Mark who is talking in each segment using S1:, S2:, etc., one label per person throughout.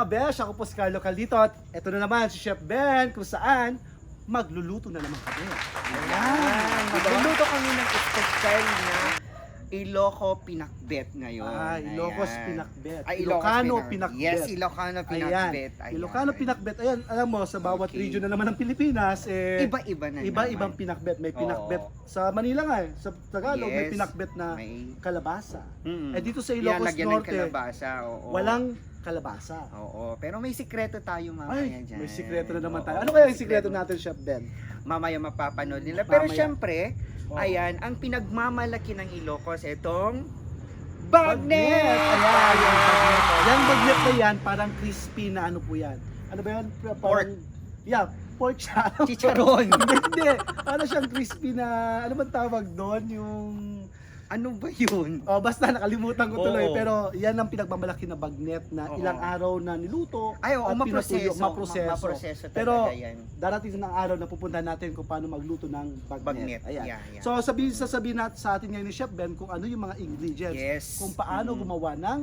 S1: mga besh, ako po si Carlo Caldito at ito na naman si Chef Ben kung saan magluluto na naman kami.
S2: Ayan, magluluto kami ng special na Iloco pinakbet ngayon.
S1: Ilocos
S2: Ayan.
S1: pinakbet.
S2: Ay,
S1: Ilocano
S2: Ilocos
S1: pinakbet.
S2: Yes, Ilocano pinakbet.
S1: Ayan. Ilocano pinakbet. Ayan, alam mo, sa bawat
S2: Okay.
S1: region na naman ng Pilipinas,
S2: Iba-iba na
S1: iba-ibang
S2: naman.
S1: pinakbet. May
S2: Oo.
S1: pinakbet sa Manila nga eh. Sa Tagalog, may
S2: Yes.
S1: pinakbet na
S2: May-
S1: kalabasa.
S2: Mm.
S1: Eh dito sa
S2: Yan,
S1: Ilocos
S2: lagyan ng
S1: Norte,
S2: kalabasa. Oo.
S1: walang kalabasa.
S2: Oo, pero may sikreto tayo mamaya
S1: Ay,
S2: dyan.
S1: may sikreto na naman
S2: Oo,
S1: tayo. Ano kaya
S2: may
S1: yung sikreto natin, Chef Ben?
S2: Mamaya mapapanood nila. Pero
S1: Mamaya.
S2: syempre,
S1: Oo.
S2: ayan, ang pinagmamalaki ng Ilocos, itong
S1: Bagnet!
S2: bagnet!
S1: Ayan, yung bagnet na yan, parang crispy na ano po yan. Ano ba yan?
S2: Pork.
S1: Yeah, pork siya.
S2: Chicharon.
S1: Hindi. Ano siyang crispy na, ano bang tawag doon? Yung...
S2: Ano ba yun?
S1: Oh, basta nakalimutan ko tuloy.
S2: Oo.
S1: Pero yan ang pinagmamalaki na bagnet na
S2: Oo.
S1: ilang araw na niluto.
S2: Ay, oo,
S1: at
S2: maproseso.
S1: pinatuyo. Maproseso.
S2: Maproseso talaga
S1: Pero
S2: yan.
S1: darating ng araw na pupuntahan natin kung paano magluto ng bagnet.
S2: Bagnet.
S1: Ayan.
S2: Yeah.
S1: So sasabihin natin sa atin ngayon ni Chef Ben kung ano yung mga ingredients.
S2: Yes.
S1: Kung paano
S2: Mm.
S1: gumawa ng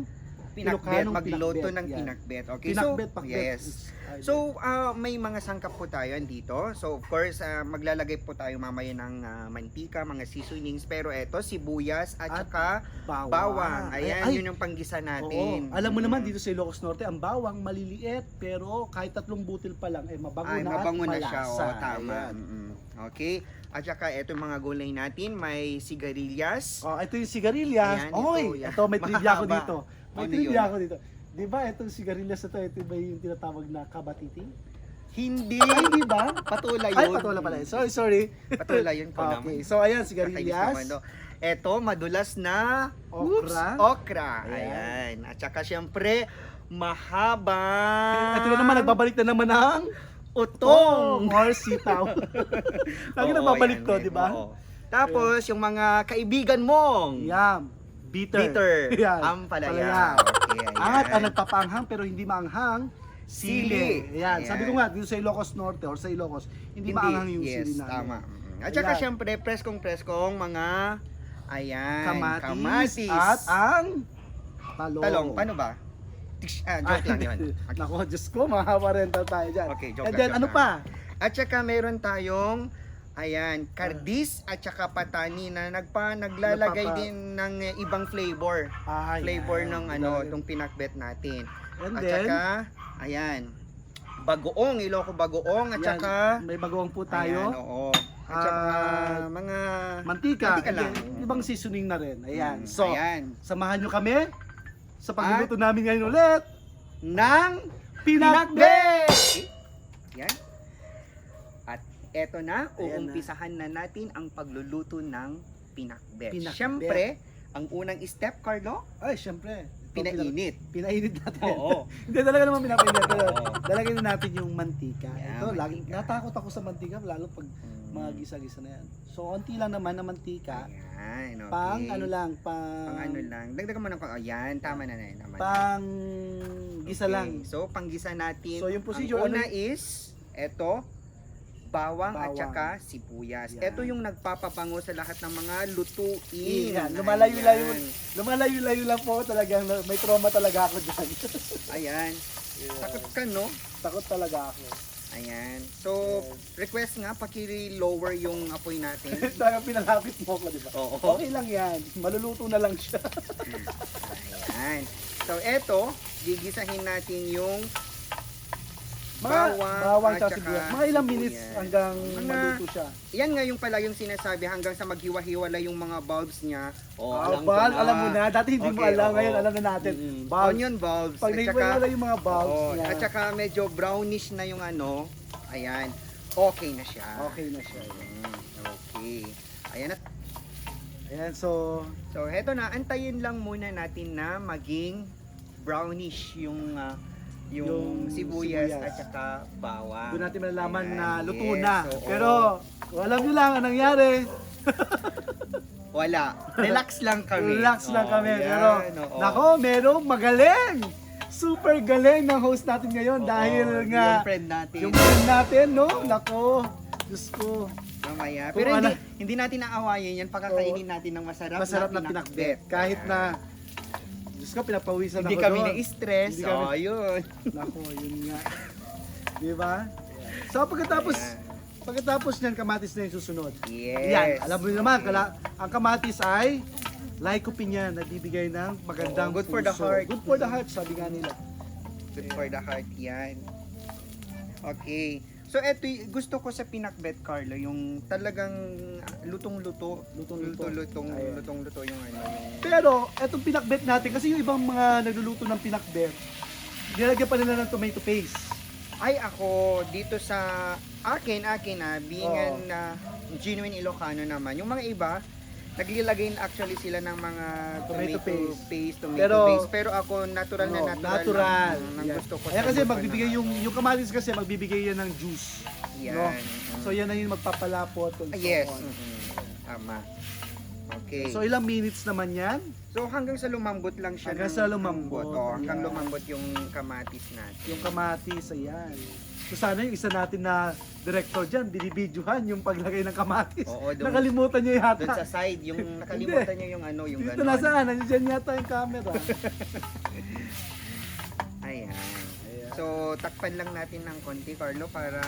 S2: Pinakbet,
S1: Ilocanong
S2: magluto
S1: pinakbet,
S2: ng
S1: yan.
S2: pinakbet. Okay,
S1: pinakbet,
S2: so,
S1: pakbet.
S2: yes. So, may mga sangkap po tayo dito. So, of course, maglalagay po tayo mamaya ng mantika, mga seasonings. Pero eto, sibuyas at saka bawang. Ayan,
S1: Ay,
S2: yun yung panggisa
S1: oo.
S2: natin.
S1: Alam mo naman dito sa Ilocos Norte, ang bawang maliliit pero kahit 3 butil pa lang mabango
S2: Ay,
S1: na
S2: mabango
S1: at
S2: na siya.
S1: malasa.
S2: Oo, tama.
S1: Ayan.
S2: Okay. At saka, eto yung mga gulay natin. May sigarilyas.
S1: Oh, ito yung sigarilyas.
S2: Ayan, ito,
S1: Oy,
S2: yan.
S1: ito may trivia ko
S2: Mahaba.
S1: dito. May
S2: Ano
S1: trivia
S2: yun?
S1: ko dito. 'Di ba itong sigarilyas na ito ba yung tinatawag na kabatiti?
S2: Hindi.
S1: Ay, di ba?
S2: Patula yun.
S1: Ay, patola pala. Sorry.
S2: Patula yun ko
S1: Okay,
S2: naman.
S1: so ayan,
S2: Kakainis
S1: sigarilyas.
S2: naman, no? Eto, madulas na
S1: Okra.
S2: okra.
S1: Ayan.
S2: Ayan. At saka syempre, mahaba.
S1: Ito na naman, nagbabalik na naman ng
S2: utong.
S1: or sitaw. Lagi
S2: Oo,
S1: nagbabalik
S2: yan,
S1: to,
S2: yan,
S1: di ba?
S2: oo. Tapos, yung mga kaibigan mong
S1: Yum. Bitter.
S2: bitter,
S1: Yan.
S2: ampalaya. Okay, ayan.
S1: At ang nagpapanghang pero hindi maanghang,
S2: Sili.
S1: sili. Ayan.
S2: Ayan.
S1: Sabi ko nga, dito sa Ilocos Norte or sa Ilocos, hindi maanghang yung
S2: yes,
S1: sili namin.
S2: tama. At saka
S1: Ayan.
S2: syempre, preskong-preskong mga, ayan,
S1: Kamatis. At ang talong.
S2: talong. Paano ba? Joke lang yun. Okay.
S1: Nako, Diyos ko, mahawarenta tayo dyan.
S2: Okay, joke
S1: And
S2: lang,
S1: then,
S2: joke
S1: ano
S2: lang.
S1: pa?
S2: At saka meron tayong ayan, kardis at saka patani na naglalagay
S1: Nagpapa-
S2: din ng ibang flavor. Flavor
S1: Ayan.
S2: ng ano, itong pinakbet natin.
S1: And
S2: At
S1: then,
S2: saka ayan, bagoong, Iloco bagoong at
S1: yan,
S2: saka
S1: may bagoong po
S2: ayan,
S1: tayo.
S2: oo. At saka mga
S1: Mantika.
S2: Mantika
S1: And
S2: lang.
S1: then, ibang seasoning na rin. Ayan. So,
S2: ayan,
S1: samahan nyo kami sa pagluluto namin ngayon ulit.
S2: ng
S1: Pinakbet!
S2: Yan. At eto na,
S1: Ayan
S2: uumpisahan na natin ang pagluluto ng pinakbet.
S1: Pinakbet.
S2: Siyempre, ang unang step, Carlo,
S1: Ay, syempre.
S2: pinainit.
S1: Pinainit natin.
S2: Oo.
S1: Hindi talaga naman pinapainit. Pero
S2: Oo.
S1: lalagyan na natin yung mantika.
S2: Yeah,
S1: Ito, lagi,
S2: mantika.
S1: natakot ako sa mantika, lalo pag mga gisa-gisa na yan. So, onti lang naman na mantika.
S2: Ayan, okay.
S1: Pang ano lang, pang...
S2: Pang ano lang. Dagdagan mo ng ayan, tama na yan. Naman.
S1: Pang gisa
S2: Okay.
S1: lang.
S2: So, panggisa natin.
S1: So, yung procedure,
S2: ang una
S1: ano
S2: is, eto, bawang at
S1: Bawang.
S2: saka sibuyas.
S1: Yan.
S2: Ito yung nagpapabango sa lahat ng mga lutuin.
S1: Yan, lumalayo-layo.
S2: Ayan.
S1: Lumalayo-layo lang po. Talagang may trauma talaga ako dyan.
S2: Ayan. Takot ka, no?
S1: Takot talaga ako.
S2: Ayan. So, request nga, paki-lower yung apoy natin.
S1: Talagang pinalapit mo ko, di ba?
S2: Oo.
S1: Okay lang yan. Maluluto na lang siya.
S2: Ayan. So, eto, gigisahin natin yung
S1: Mga bawang
S2: at
S1: at
S2: saka
S1: sibuyas. Mga ilang minutes
S2: sibuyas.
S1: hanggang
S2: Mga-
S1: maluto siya.
S2: Yan nga yung pala yung sinasabi hanggang sa maghiwa-hiwala yung mga bulbs niya.
S1: Alam mo na. Dati hindi mo
S2: Okay,
S1: alam.
S2: oo.
S1: Ngayon alam na natin. Bulbs.
S2: Onion bulbs.
S1: Pag naiwala yung mga bulbs
S2: oo,
S1: niya,
S2: at saka medyo brownish na yung ano. Ayan. Okay na siya.
S1: okay na siya.
S2: Okay. Ayan at
S1: Ayan, so...
S2: so heto na, antayin lang muna natin na maging brownish yung
S1: Yung
S2: sibuyas
S1: sibuyas.
S2: at saka bawang.
S1: Doon natin malalaman
S2: Ayan,
S1: na luto
S2: yes,
S1: na.
S2: oo.
S1: Pero, alam nyo lang ang nangyari.
S2: Wala. Relax lang kami.
S1: Relax lang
S2: Oo,
S1: kami.
S2: yan,
S1: Pero,
S2: oo.
S1: nako, merong magaling. Super galing ng host natin ngayon
S2: Oo,
S1: dahil nga
S2: yung friend natin.
S1: yung friend natin, no? Nako, Diyos ko.
S2: Mamaya.
S1: Kung
S2: Pero
S1: ano-
S2: hindi natin naawayin yan. Pagkakainin natin ng masarap
S1: Masarap na pinakbet. Kahit na Diyos ko, pinapawisan
S2: Hindi
S1: ako
S2: kami
S1: doon.
S2: na-stress.
S1: Hindi kami-
S2: Oh, yun.
S1: Nako, yun nga. Di ba? So, pagkatapos niyan, kamatis na yung susunod.
S2: Yes.
S1: Yan, alam mo naman,
S2: Okay.
S1: ang kamatis ay lycopene yan, nagbibigay ng magandang
S2: Oo, good for the
S1: puso.
S2: heart.
S1: Good for the heart, sabi nga nila.
S2: Good for the heart yan. Okay. So, eto, gusto ko sa pinakbet, Carlo, yung talagang lutong-luto.
S1: Lutong-luto. Ayan.
S2: Lutong-luto yung ano. Yung...
S1: Pero, etong pinakbet natin, kasi yung ibang mga nagluluto ng pinakbet, nilagyan pa nila ng tomato paste.
S2: Ay, ako, dito sa akin being
S1: Oo.
S2: an genuine Ilocano naman, yung mga iba, naglilagay actually sila ng mga
S1: Tomato paste.
S2: pero ako natural na
S1: No,
S2: natural. Ng
S1: Yan.
S2: gusto ko.
S1: Kaya
S2: sa
S1: kasi
S2: lupa
S1: magbibigay
S2: na-
S1: yung kamatis kasi magbibigay yan ng juice.
S2: Yan.
S1: no? So yan na yung magpapalapot. and so
S2: Yes.
S1: on.
S2: Tama. Okay.
S1: So ilang minutes naman yan?
S2: So hanggang sa lumambot lang siya.
S1: Hanggang sa lumambot.
S2: Oh, hanggang
S1: Ayan.
S2: lumambot yung kamatis natin.
S1: Yung kamatis, ayan. So sana yung isa natin na director dyan, binibidyohan yung paglagay ng kamatis.
S2: Oo, doon-
S1: Nakalimutan niya yata.
S2: Doon sa side, yung nakalimutan niyo yung ano, yung
S1: Dito
S2: gano'n.
S1: na saan? Nandiyan yata yung camera.
S2: Ayan.
S1: Ayan.
S2: So, takpan lang natin ng konti, Carlo, para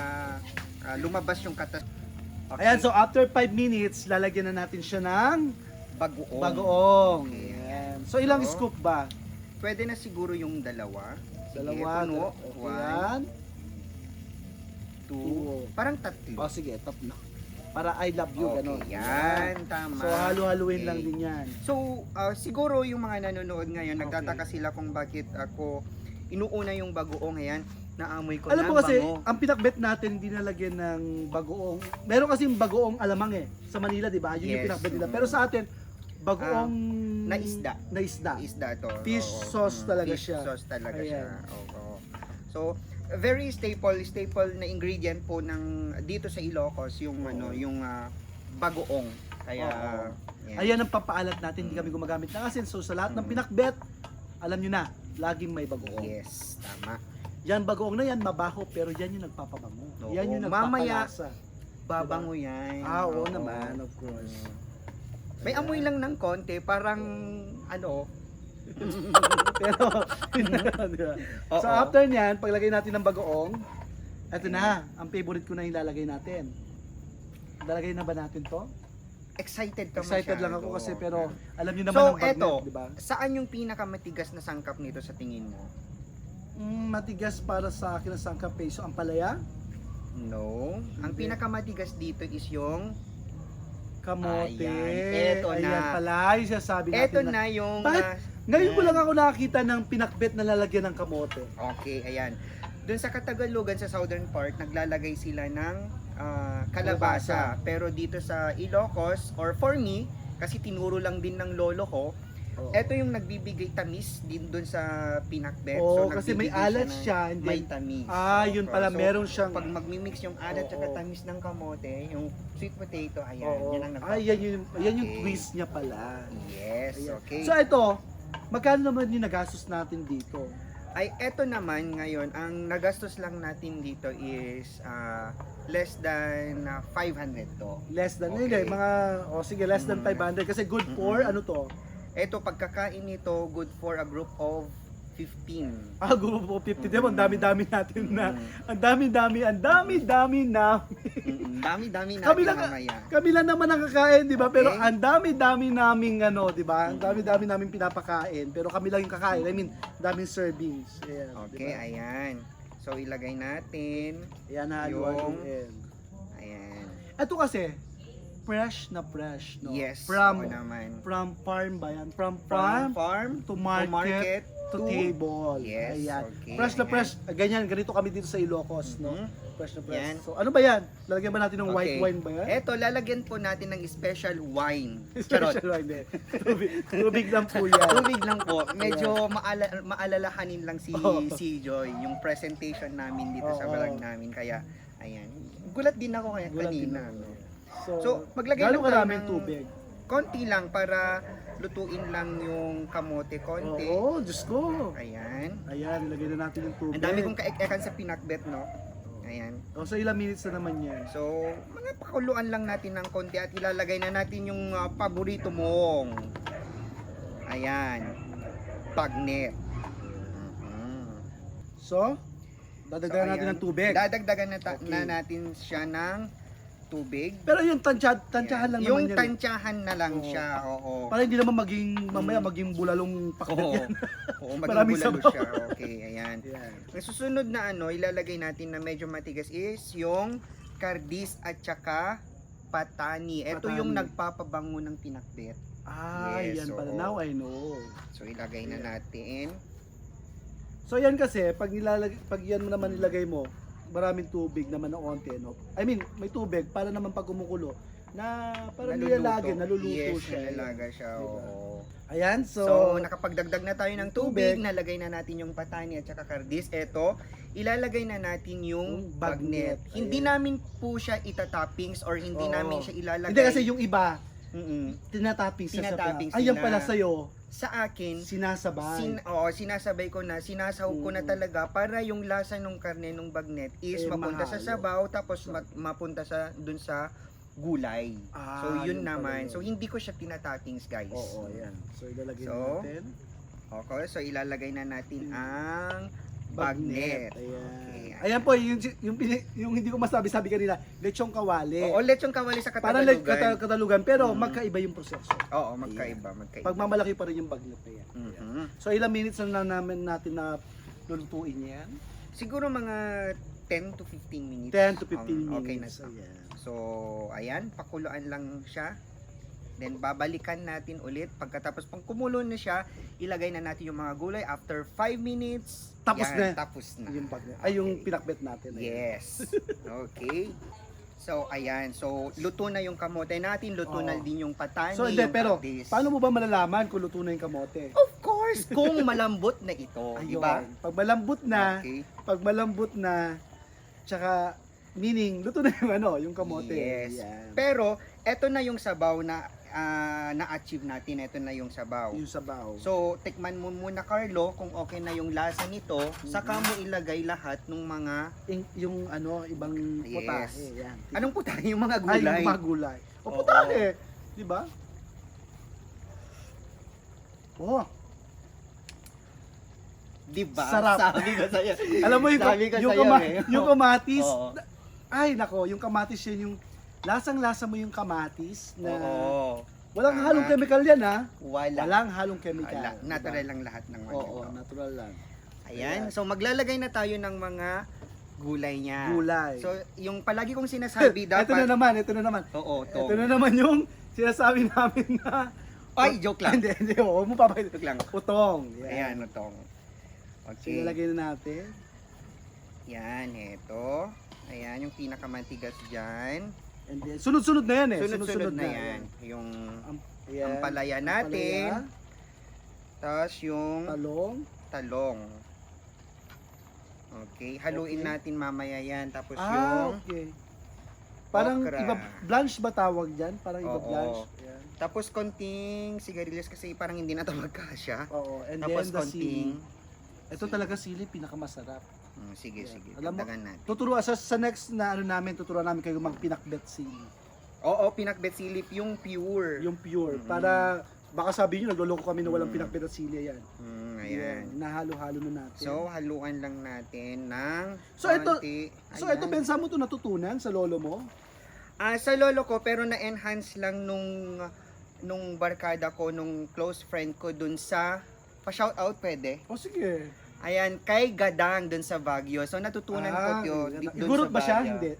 S2: lumabas yung katas. Okay.
S1: Ayan, so after 5 minutes, lalagyan na natin siya ng
S2: bagoong.
S1: bagoong.
S2: Okay.
S1: Ayan. So ilang
S2: So,
S1: scoop ba?
S2: Pwede na siguro yung dalawa. Sige,
S1: Dalawa.
S2: puno.
S1: Okay,
S2: 1,
S1: yan.
S2: 2, parang tatlo.
S1: O sige, tatlo. Para I love you,
S2: Okay,
S1: gano'n.
S2: yan, tama.
S1: So halo-haluin
S2: Okay.
S1: lang din yan.
S2: So, siguro yung mga nanonood ngayon,
S1: Okay.
S2: nagtataka sila kung bakit ako inuuna yung bagoong. Ayan, naamoy ko
S1: Alam
S2: na
S1: mo kasi,
S2: bango.
S1: ang pinakbet natin hindi nalagyan ng bagoong. Meron kasi yung bagoong alamang eh. Sa Manila, di ba? Yun yung
S2: Yes.
S1: pinakbet nila. Pero sa atin, bagoong
S2: na isda.
S1: Na isda.
S2: Isda to.
S1: Fish
S2: Oo.
S1: sauce talaga
S2: Fish
S1: siya.
S2: sauce talaga
S1: Ayan.
S2: siya. Oo. So, very staple na ingredient po ng dito sa Ilocos yung ano, yung bagoong. Kaya
S1: Oo.
S2: yan.
S1: Ayan ang papaalat natin, hindi kami gumagamit ng asin. So sa lahat ng pinakbet, alam nyo na, laging may bagoong.
S2: Yes, tama.
S1: Yan bagoong na yan, mabaho, pero yan yung nagpapabango.
S2: Oo.
S1: Yan yung
S2: Mamaya,
S1: nagpapalasa.
S2: Babango yan.
S1: Oo naman, of course.
S2: May amoy lang ng konti, parang ano,
S1: Pero, di ba? So
S2: Oo.
S1: after nyan, paglagay natin ng bagoong, eto na, ang favorite ko na yung lalagay natin. Lalagay na ba natin to?
S2: excited ka
S1: Excited lang
S2: masyado.
S1: ako kasi pero alam niyo naman
S2: So,
S1: ang bagnet,
S2: eto,
S1: di ba?
S2: saan yung pinakamatigas na sangkap nito sa tingin mo?
S1: Matigas para sa akin ang sangkap peso. Ang palaya,
S2: No. Ang
S1: Hindi.
S2: pinakamatigas dito is yung
S1: kamote.
S2: Ayan, eto na.
S1: Ayan pala, yung sinasabi natin
S2: eto na yung
S1: Bakit? Ngayon ko
S2: yan.
S1: lang ako nakakita ng pinakbet na lalagyan ng kamote.
S2: Okay, ayan. Doon sa Katagalugan sa Southern Part, naglalagay sila ng kalabasa. Pero dito sa Ilocos, or for me, kasi tinuro lang din ng lolo ko,
S1: Oo.
S2: eto yung nagbibigay tamis din doon sa pinakbet.
S1: Oo, kasi may
S2: nagbibigay
S1: alat
S2: ng-
S1: siya, and then-
S2: may tamis.
S1: Yun pala,
S2: So,
S1: meron siyang...
S2: pag magmimix yung alat at
S1: Oo.
S2: tamis ng kamote, yung sweet potato, ayan,
S1: Oo.
S2: yan ang
S1: yan yung
S2: Okay.
S1: twist niya pala.
S2: Yes,
S1: Ayan.
S2: okay.
S1: So ito, magkano naman yung nagastos natin dito?
S2: Ay, eto naman ngayon, ang nagastos lang natin dito is less than 500 to.
S1: Less than,
S2: Okay.
S1: hindi, mga, sige, less than 500 kasi good for,
S2: Mm-mm.
S1: ano to?
S2: Eto, pagkakain nito, good for a group of 15.
S1: Group of 50, diba? Ang dami-dami natin na,
S2: Mm.
S1: ang dami-dami na.
S2: Dami-dami natin
S1: Kami lang,
S2: mamaya.
S1: kami lang naman ang kakain, di ba? Pero
S2: Okay.
S1: ang dami-dami naming ano, di ba? Ang dami-dami naming pinapakain. Pero kami lang yung kakain. I mean, daming servings. Ayan,
S2: Okay,
S1: diba?
S2: ayan. So, ilagay natin.
S1: Ayan,
S2: yung-
S1: haluan.
S2: Ayan.
S1: Ito kasi, fresh na fresh, no?
S2: Yes,
S1: From,
S2: oo naman.
S1: from farm ba yan? From
S2: From
S1: farm
S2: farm
S1: to market, to table.
S2: Yes,
S1: Ayan.
S2: okay,
S1: Fresh na
S2: ayan.
S1: fresh. Ganyan, ganito kami dito sa Ilocos, no?
S2: Mhm.
S1: Fresh na fresh.
S2: Yan.
S1: So, ano ba yan? Lalagyan ba natin ng white
S2: Okay.
S1: wine ba yan?
S2: Eto, lalagyan po natin ng special wine. Charot.
S1: Special wine, eh. Tubig lang po yan.
S2: Tubig lang po. Medyo maalalahanin lang si
S1: Oo.
S2: si Joy yung presentation namin dito sa
S1: Oo.
S2: vlog namin. Kaya, ayan. Gulat din ako kaya
S1: Gulat din
S2: kanina.
S1: ako.
S2: No?
S1: So,
S2: So, maglagay
S1: gano'ng
S2: lang tayo
S1: karaming
S2: ng-
S1: tubig?
S2: Konti lang para lutuin lang yung kamote konti.
S1: Oo, Diyos ko.
S2: Ayan.
S1: Ayan, ilagay na natin yung tubig.
S2: Ang dami kong kaek-ekan sa pinakbet, no? Ayan.
S1: O, so ilang minutes na naman yan?
S2: So, mga pakuluan lang natin ng konti at ilalagay na natin yung paborito mong. Ayan. bagnet.
S1: So, dadagdagan natin
S2: ayan.
S1: ng tubig.
S2: Dadagdagan
S1: Okay.
S2: na natin siya ng tubig.
S1: Pero yung tansyahan lang
S2: Yung
S1: naman yan.
S2: tansyahan na lang
S1: Oo.
S2: siya, oo.
S1: Para hindi naman mamaya maging bulalong pakbet
S2: Oo.
S1: yan.
S2: Oo,
S1: Maraming
S2: maging bulalo
S1: sabaw.
S2: siya. Okay, ayan.
S1: Yan.
S2: Ang susunod na ilalagay natin na medyo matigas is yung kardis at saka patani. Ito
S1: Patani.
S2: yung nagpapabango ng pinakbet.
S1: Yan
S2: Yes,
S1: pala.
S2: oo.
S1: Now I know.
S2: So ilagay na
S1: Ayan.
S2: natin.
S1: So yan kasi, pag yan mo naman nilagay mo, maraming tubig naman na onte, no? I mean, may tubig para naman pag kumukulo, na parang nilalagay, naluluto
S2: yes,
S1: siya.
S2: nalalaga siya.
S1: Diba?
S2: Oo.
S1: Ayan,
S2: So,
S1: so,
S2: nakapagdagdag na tayo ng
S1: tubig.
S2: tubig, nalagay na natin yung patani at saka kardis. Ito, ilalagay na natin yung
S1: Yung
S2: bagnet.
S1: bagnet.
S2: Hindi
S1: Ayan.
S2: namin po siya itatoppings or hindi
S1: Oo.
S2: namin siya ilalagay.
S1: hindi kasi yung iba,
S2: Mm-mm.
S1: tinatapping sa
S2: Tinatapping
S1: Ay, yan
S2: sila.
S1: pala sa'yo,
S2: Sa akin,
S1: sinasabay.
S2: sinasabay ko na, sinasahog ko na
S1: Mm.
S2: talaga para yung lasa ng karne ng bagnet is mapunta sa
S1: mahalo.
S2: sabaw tapos mapunta sa dun sa gulay. So
S1: yun
S2: yun
S1: pala
S2: naman.
S1: yun.
S2: So hindi ko siya tinatoppings, guys.
S1: Oo, yan. So, ilalagay
S2: So,
S1: natin.
S2: Okay, so ilalagay na natin ang bagnet.
S1: Ayan.
S2: Okay.
S1: Ayan po, yung hindi ko masabi-sabi kanina, lechong kawali.
S2: Oo, lechong kawali sa
S1: Parang
S2: Katagalugan.
S1: Katalugan, pero
S2: Mm.
S1: magkaiba yung proseso.
S2: Oo, magkaiba.
S1: Pag mamalaki pa rin yung bagnet na yan.
S2: Mhm.
S1: So ilang minutes na namin natin na lulutuin yan?
S2: Siguro mga 10 to 15 minutes.
S1: 10 to 15
S2: Okay na
S1: minutes.
S2: siya.
S1: Ayan.
S2: So, ayan, pakuluan lang siya. Then, babalikan natin ulit. Pagkatapos pang kumulo na siya, ilagay na natin yung mga gulay. After 5 minutes,
S1: Tapos
S2: yan,
S1: na.
S2: Tapos na.
S1: Yung bagnet. Ay, yung
S2: Okay.
S1: pinakbet natin. Ayan.
S2: Yes. Okay. So, ayan. So, luto na yung kamote natin. Luto
S1: Oo.
S2: na din yung patani,
S1: So hindi,
S2: yung
S1: pero
S2: kardis.
S1: paano mo ba malalaman kung luto na yung kamote?
S2: Of course, kung malambot na ito.
S1: Ayun.
S2: Diba?
S1: Pag malambot na,
S2: Okay.
S1: tsaka meaning, luto na yung kamote.
S2: Yes.
S1: Ayan.
S2: Pero, eto na yung sabaw na na-achieve natin. Ito na yung sabaw.
S1: Yung sabaw.
S2: So, tikman mo muna, Carlo, kung okay na yung lasa nito. Saka mo ilagay lahat ng mga...
S1: yung ibang
S2: Yes.
S1: putahe. Yan.
S2: Anong putahe? Yung mga
S1: Ay,
S2: gulay.
S1: yung mga gulay. O,
S2: Oo.
S1: putahe. Di ba? Oh,
S2: Diba?
S1: Sarap.
S2: Sabi ko sa'yo.
S1: alam mo yung,
S2: Sabi ko
S1: yung,
S2: sa'yo,
S1: yung kamatis.
S2: Oo.
S1: Ay, nako, yung kamatis yun yung lasang-lasa mo yung kamatis na
S2: Oo.
S1: walang
S2: Tama.
S1: halong chemical yan ha.
S2: Wala.
S1: Walang halong chemical.
S2: Natural
S1: diba?
S2: lang lahat ng mga
S1: Oo,
S2: ito.
S1: natural lang.
S2: Ayan. So, maglalagay na tayo ng mga gulay niya.
S1: Gulay.
S2: So, yung palagi kong sinasabi dapat...
S1: ito na naman.
S2: Oo, to.
S1: Ito na naman yung sinasabi namin na
S2: Ay, joke lang.
S1: hindi, huwag mo papakita.
S2: Joke lang.
S1: Utong.
S2: Ayan, utong.
S1: So,
S2: Okay.
S1: ilalagay na natin.
S2: Yan, ito. Ayan, yung pinakamantigas dyan.
S1: And then, sunod-sunod na yan eh.
S2: Sunod-sunod na yan. Yung
S1: Ayan.
S2: ampalaya natin. Tapos yung
S1: Talong.
S2: talong. Okay, haluin
S1: Okay.
S2: natin mamaya yan. Tapos yung...
S1: Okay. Parang
S2: okra.
S1: iba, blanch ba tawag dyan? Parang iba
S2: Oo.
S1: blanch. Ayan.
S2: Tapos konting sigarilyas kasi parang hindi na ito magkasya.
S1: Oo. And
S2: Tapos
S1: then the
S2: konting...
S1: sili. Ito talaga sili, pinakamasarap.
S2: Sige,
S1: Ayan.
S2: sige.
S1: Alam mo,
S2: Dagdagan natin.
S1: Tuturuan sa next na namin, tuturuan namin kayo magpinakbet sili.
S2: Oo, pinakbet silip yung pure.
S1: Yung pure.
S2: Mm.
S1: Para, baka sabihin nyo, nagluloko kami na walang
S2: Mm.
S1: pinakbet at sili. Ayan.
S2: Ayan.
S1: Nahalo-halo na natin.
S2: So, haluan lang natin ng
S1: So, ito-
S2: konti.
S1: So
S2: Ayan.
S1: ito, Bensa mo ito natutunan sa lolo mo?
S2: Sa lolo ko, pero na-enhance lang nung barkada ko, nung close friend ko dun sa, pa-shoutout pwede.
S1: O sige.
S2: Ayan, kay Gadang dun sa Baguio. So, natutunan ko yun.
S1: Igurot ba siya? Hindi.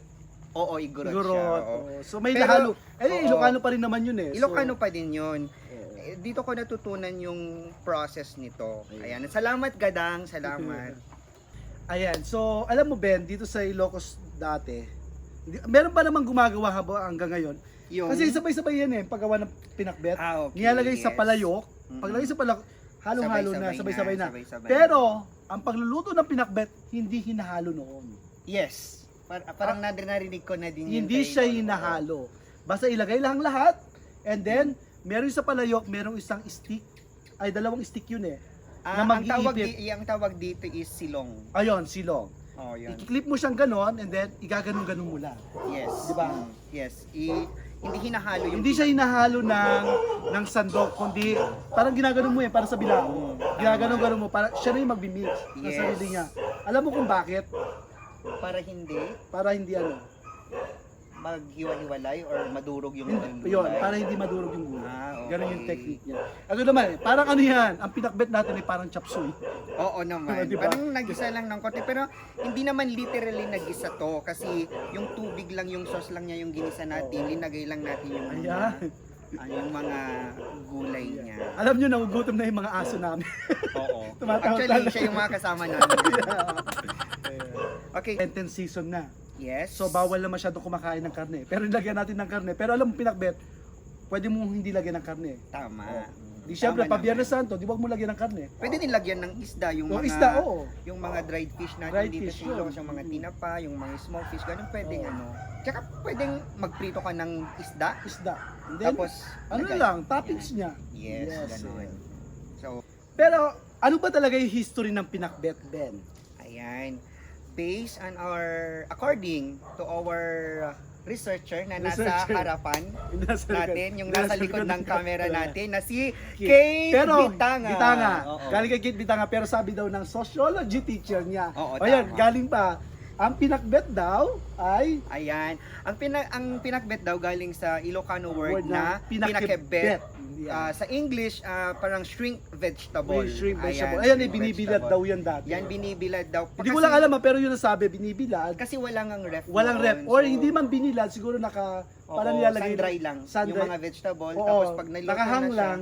S2: Oo, igurot, siya.
S1: Igurot.
S2: oo.
S1: Oo. So may
S2: Pero-
S1: nahalo.
S2: oo.
S1: Ilocano pa rin naman yun eh.
S2: Ilocano pa din yun.
S1: Oo.
S2: Dito ko natutunan yung process nito.
S1: Ayun.
S2: Ayan, salamat Gadang, salamat.
S1: Ayan, so alam mo Ben, dito sa Ilocos dati, meron pa namang gumagawa hanggang ngayon.
S2: Yung,
S1: Kasi sabay-sabay yan eh, paggawa ng pinakbet.
S2: okay,
S1: Nilalagay sa
S2: yes.
S1: palayok.
S2: Mm-mm.
S1: Paglagay sa palayok, halong-halo na, sabay-sabay na.
S2: sabay-sabay
S1: Pero, ang pagluluto ng pinakbet, hindi hinahalo noon.
S2: yes. Parang narinig ko na din yun
S1: Hindi
S2: kay
S1: siya
S2: Lolo.
S1: hinahalo. Basta ilagay lang lahat, and then, meron sa palayok, merong isang stick, ay dalawang stick yun eh. Na
S2: ang
S1: mag-iipit.
S2: ang tawag dito is silong.
S1: Ayun, silong.
S2: Oh, yun.
S1: I-clip mo siyang ganon, and then, igaganon-ganon mo lang.
S2: Yes.
S1: Diba?
S2: Yes. Hindi hinahalo yung
S1: Hindi siya hinahalo ng sandok, kundi parang ginaganon mo para sa bilao. Ginaganon mo, para siya na yung magbi-mix ng
S2: Yes.
S1: sarili niya. Alam mo kung bakit?
S2: para hindi
S1: Para hindi
S2: maghiwa-hiwalay or madurog yung
S1: hindi,
S2: gulay.
S1: yun, para hindi madurog yung gulay.
S2: Okay.
S1: Ganun yung technique niya. Ano naman, parang yan, ang pinakbet natin ay parang chop suey.
S2: Oo naman.
S1: Diba?
S2: Parang nagisa lang ng konti. Pero hindi naman literally nagisa to. Kasi yung tubig lang, yung sauce lang niya yung ginisa natin. Linagay lang natin yung
S1: Ayan.
S2: yung mga gulay niya.
S1: Alam nyo, nagugutom na yung mga aso namin.
S2: Oo.
S1: Tumatawag
S2: Actually,
S1: talaga.
S2: siya yung mga kasama namin. Okay.
S1: 10 season na.
S2: Yes.
S1: So bawal na masyado kumakain ng karne. Pero nilagyan natin ng karne. Pero alam mo pinakbet, pwede mo hindi lagyan ng karne.
S2: Tama.
S1: Di syempre,
S2: Tama
S1: pa Biyernes
S2: naman.
S1: Santo, di wag mo lagyan ng karne.
S2: Pwede din lagyan ng isda, yung
S1: O
S2: mga
S1: isda, oo.
S2: yung mga dried fish natin
S1: Dried
S2: dito
S1: fish
S2: sa Ilocos,
S1: yun.
S2: yung mga tinapa, yung mga small fish, ganun pwedeng
S1: Oo.
S2: Tsaka pwedeng magprito ka ng isda,
S1: Isda. And then,
S2: tapos
S1: ano
S2: lagay.
S1: lang, toppings niya.
S2: Yes, ganun.
S1: yes.
S2: So,
S1: Pero, ano ba talaga yung history ng pinakbet, Ben?
S2: ayan. Based on according to our researcher na nasa
S1: Researcher.
S2: harapan natin, yung nasa likod ng camera natin, na si
S1: Kate
S2: Kate
S1: pero,
S2: Bitanga. Oo.
S1: Galing kay Kate Bitanga, pero sabi daw ng sociology teacher niya.
S2: Oo,
S1: Ayan,
S2: tama.
S1: galing pa. Ang pinakbet daw ay
S2: Ayan. Ang pinakbet daw galing sa Ilocano word
S1: word
S2: na pinakebet.
S1: Yeah.
S2: Sa English, parang shrimp vegetable.
S1: Shrimp vegetable. Ayan,
S2: shrimp
S1: binibilad
S2: vegetable.
S1: daw yan dati.
S2: Yan, binibilad daw.
S1: Hindi ko lang alam pero yun ang sabi, binibilad.
S2: Kasi walang ang ref.
S1: Walang
S2: noon,
S1: rep. Or
S2: so,
S1: hindi man binilad, siguro parang
S2: oo,
S1: nilalagay.
S2: sun-dry lang.
S1: Sun-dry.
S2: Yung mga vegetable.
S1: Oo,
S2: Tapos pag niluto
S1: nakahang
S2: na siya,
S1: lang.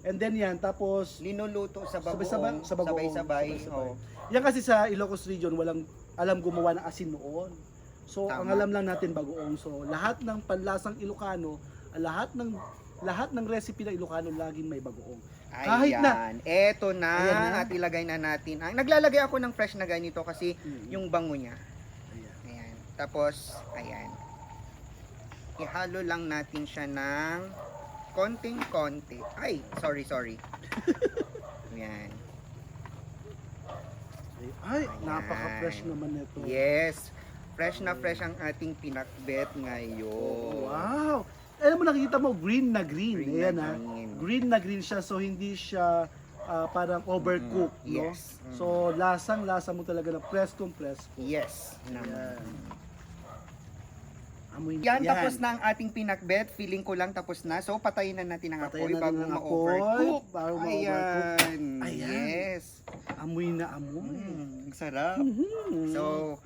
S1: And then yan, tapos
S2: linuluto sa bagoong.
S1: Sa bagoong.
S2: Sabay-sabay.
S1: Sabay-sabay.
S2: Oo.
S1: yan kasi sa Ilocos region, walang alam gumawa ng asin noon. So, ang
S2: Tama.
S1: alam lang natin bagoong. So, lahat ng panlasang Ilocano, lahat ng recipe ng Ilocano laging may bagoong. Kahit na.
S2: Ayan. Eto na.
S1: Ayan na.
S2: At ilagay na natin. Naglalagay ako ng fresh na ganito kasi yung bango niya.
S1: Ayan.
S2: Ayan. Tapos, ayan. Ihalo lang natin siya ng konting-konti. Ay, sorry. Ayan.
S1: Ay,
S2: Ayan.
S1: napaka-fresh naman nito.
S2: Yes. Fresh na fresh ang ating pinakbet ngayon.
S1: Wow! Alam mo, nakikita mo, green na green.
S2: Green
S1: Ayan
S2: na
S1: ha.
S2: green.
S1: Green na green siya, so hindi siya parang overcooked, no?
S2: Yes.
S1: So, lasang-lasa mo talaga na presko.
S2: Yes. Naman.
S1: Ayan. Amoy
S2: Yan, tapos na ang ating pinakbet. Feeling ko lang tapos na. So, patayin na natin ang
S1: Patayin
S2: apoy
S1: natin
S2: bago
S1: ang apoy,
S2: ma-overcook.
S1: bago ma-overcook.
S2: Ayan.
S1: Ayan.
S2: Yes.
S1: Amoy na amoy.
S2: Ang sarap.
S1: Mhm.
S2: So,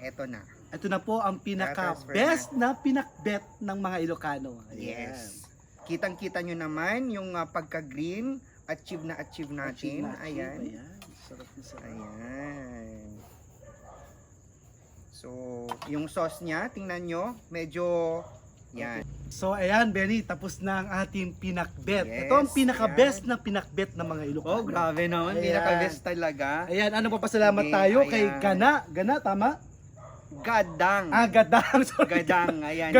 S2: eto na.
S1: Ito na po ang pinaka-best na pinakbet ng mga Ilocano. Ayan.
S2: Yes. Kitang-kita nyo naman yung pagka-green. Achieve natin. Ayan.
S1: Ayan. Sarap na sarap.
S2: Ayan. So, yung sauce niya, tingnan nyo, medyo, yan.
S1: So ayan, Benny, tapos na ang ating pinakbet.
S2: Yes,
S1: Ito ang pinaka-best na pinakbet ng mga Ilocano.
S2: Oh, grabe naman.
S1: Ayan.
S2: Pinaka-best talaga.
S1: Ayan, ano pa pasalamat
S2: Sige,
S1: tayo kay
S2: ayan.
S1: Gana. Gana, tama?
S2: Gadang.
S1: Gadang. Sorry.
S2: Gadang, ayan.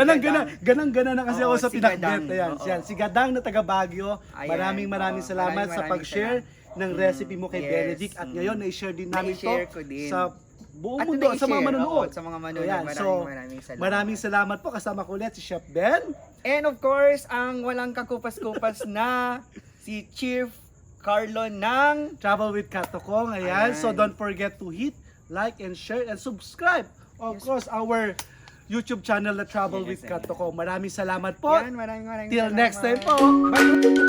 S1: Ganang-gana na kasi
S2: Oo,
S1: ako sa
S2: si
S1: pinakbet.
S2: Gadang.
S1: Ayan,
S2: Oo.
S1: siyan. Si Gadang na taga Baguio.
S2: Ayan.
S1: Maraming
S2: Oo.
S1: salamat sa
S2: Maraming
S1: pag-share ng recipe mo kay
S2: Yes.
S1: Benedict. At ngayon, na-share din namin to
S2: Na-share ko din.
S1: sa buong
S2: At
S1: mundo, sa mga
S2: na-share,
S1: manonood.
S2: oo, sa mga manonood.
S1: Ayan,
S2: Maraming salamat.
S1: Maraming salamat po. Kasama ko ulit si Chef Ben.
S2: And of course, ang walang kakupas-kupas na si Chief Carlo ng
S1: Travel with Katokong. Ayan.
S2: Ayan.
S1: So don't forget to hit, like, and share, and subscribe. Of course, our YouTube channel na Travel with
S2: Yes, ayan.
S1: Katokong. Maraming salamat po.
S2: Yan, maraming
S1: Till
S2: salamat.
S1: next time po. Bye!